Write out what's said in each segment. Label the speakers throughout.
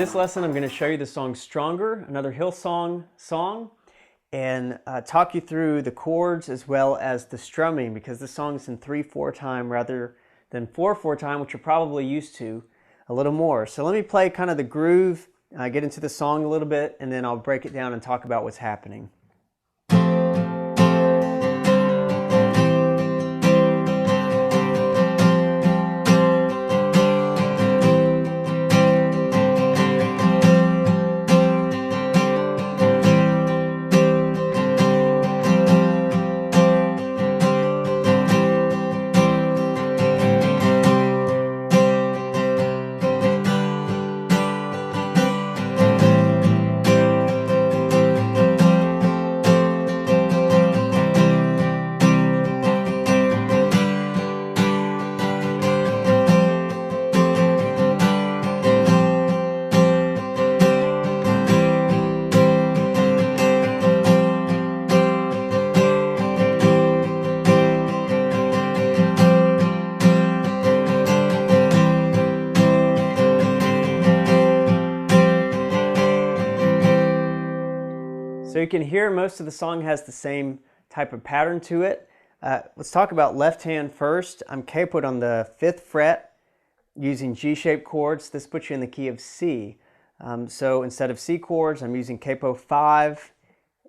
Speaker 1: this lesson I'm going to show you the song Stronger, another Hillsong song, and talk you through the chords as well as the strumming, because this song is in 3/4 time rather than 4/4 time, which you're probably used to a little more. So let me play kind of the groove, get into the song a little bit, and then I'll break it down and talk about what's happening. So you can hear most of the song has the same type of pattern to it. Let's talk about left hand first. I'm capoed on the 5th fret using G-shaped chords. This puts you in the key of C. So instead of C chords, I'm using capo 5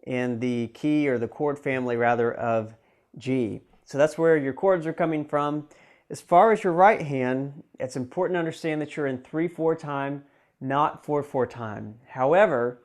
Speaker 1: in the key, or the chord family rather, of G. So that's where your chords are coming from. As far as your right hand, it's important to understand that you're in 3/4 time, not 4/4 time. However,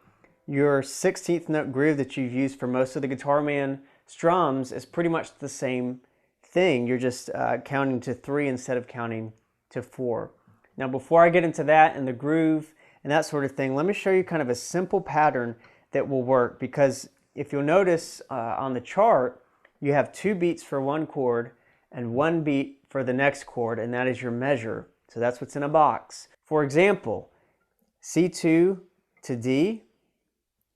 Speaker 1: your 16th note groove that you've used for most of the Guitar Man strums is pretty much the same thing. You're just counting to 3 instead of counting to 4. Now, before I get into that and the groove and that sort of thing, let me show you kind of a simple pattern that will work, because if you'll notice on the chart, you have 2 beats for one chord and 1 beat for the next chord, and that is your measure. So that's what's in a box. For example, C2 to D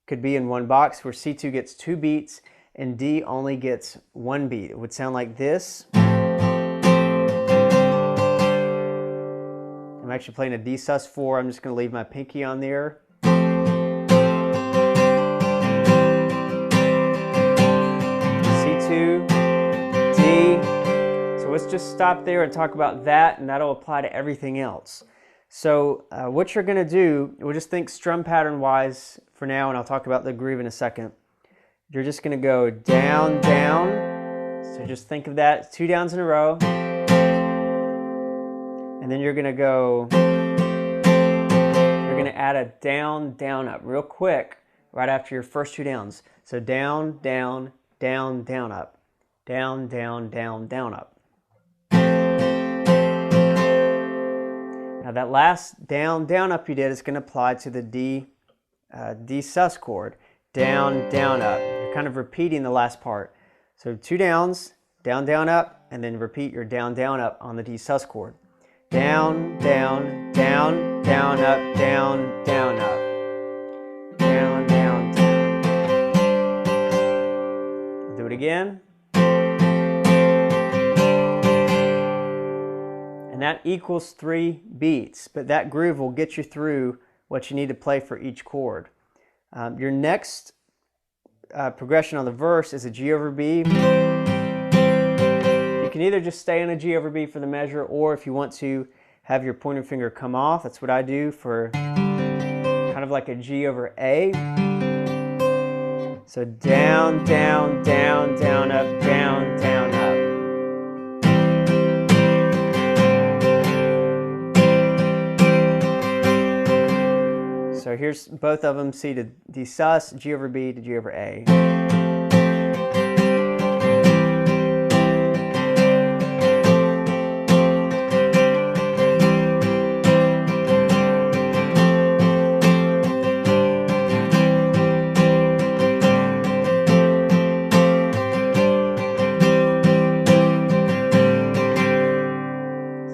Speaker 1: could be in one box, where C2 gets 2 beats and D only gets 1 beat. It would sound like this. I'm actually playing a D sus4. I'm just going to leave my pinky on there. C2, D. So let's just stop there and talk about that, and that'll apply to everything else. So what you're going to do, we'll just think strum pattern wise for now, and I'll talk about the groove in a second. You're just going to go down, down. So just think of that, 2 downs in a row. And then you're going to go, you're going to add a down, down, up real quick right after your first 2 downs. So down, down, down, down, up. Down, down, down, down, up. Now that last down, down, up you did is going to apply to the D sus chord. Down, down, up. You're kind of repeating the last part. So 2 downs, down, down, up, and then repeat your down, down, up on the D sus chord. Down, down, down, down, up, down, down, up. Down, down, down. I'll do it again. And that equals 3 beats, but that groove will get you through what you need to play for each chord. Your next progression on the verse is a G over B. You can either just stay on a G over B for the measure, or if you want to have your pointer finger come off, that's what I do for kind of like a G over A. So down, down, down, down, up, down, down, up. So here's both of them, C to D sus, G over B to G over A.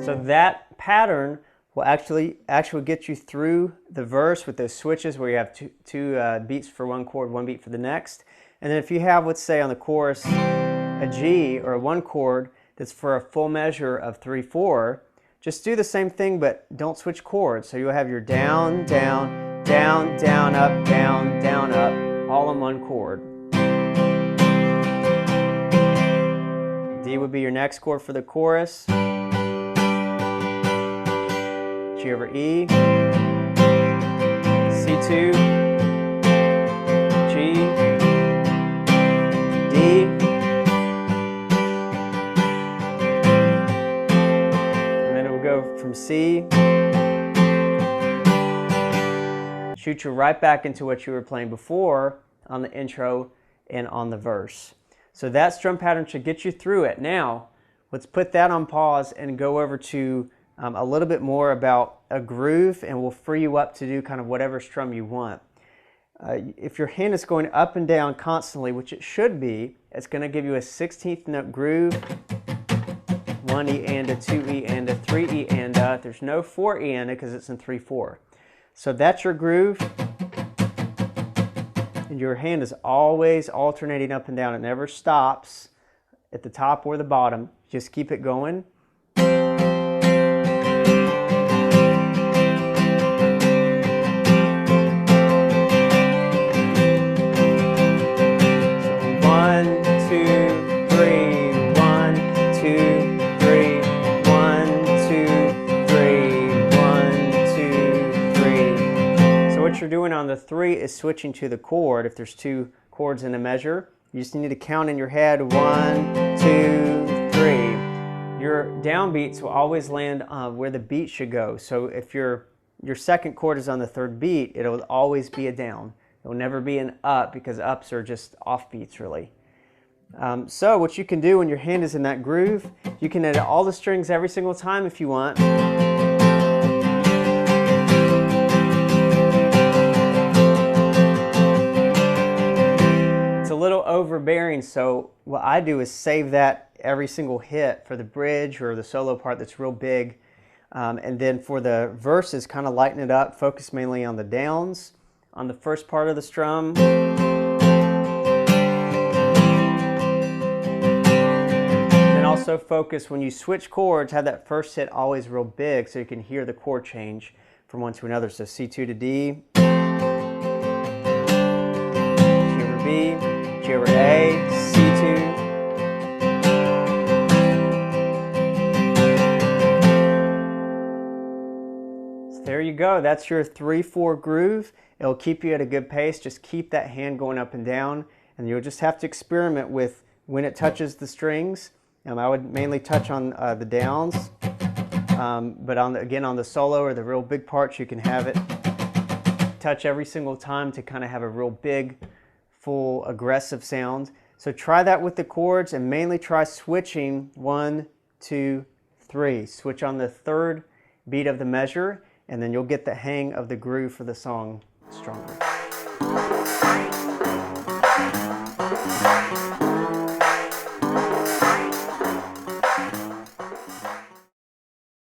Speaker 1: So that pattern will actually get you through the verse with those switches where you have two beats for one chord, 1 beat for the next. And then if you have, let's say on the chorus, a G or a 1 chord that's for a full measure of 3/4, just do the same thing, but don't switch chords. So you'll have your down, down, down, down, up, down, up, all in one chord. D would be your next chord for the chorus. G over E, C2, G, D, and then it will go from C, shoot you right back into what you were playing before on the intro and on the verse. So that strum pattern should get you through it. Now, let's put that on pause and go over to a little bit more about a groove, and we'll free you up to do kind of whatever strum you want. If your hand is going up and down constantly, which it should be, it's going to give you a 16th note groove. 1 E and a 2 E and a 3 E and a. There's no 4 E and a because it's in 3/4. So that's your groove. And your hand is always alternating up and down. It never stops at the top or the bottom. Just keep it going. What you're doing on the 3 is switching to the chord. If there's 2 chords in a measure, you just need to count in your head 1, 2, 3. Your downbeats will always land where the beat should go. So if your second chord is on the 3rd beat, it'll always be a down. It'll never be an up, because ups are just off beats really. So what you can do when your hand is in that groove, you can edit all the strings every single time if you want. A little overbearing, so what I do is save that every single hit for the bridge or the solo part that's real big, and then for the verses, kind of lighten it up, focus mainly on the downs on the first part of the strum, and also focus when you switch chords, have that first hit always real big so you can hear the chord change from one to another. So C2 to D, G over B, G over A, C2, so there you go. That's your 3/4 groove. It'll keep you at a good pace. Just keep that hand going up and down, and you'll just have to experiment with when it touches the strings. I would mainly touch on the downs, but again on the solo or the real big parts, you can have it touch every single time to kind of have a real big, full, aggressive sound. So try that with the chords, and mainly try switching 1, 2, 3. Switch on the 3rd beat of the measure, and then you'll get the hang of the groove for the song stronger.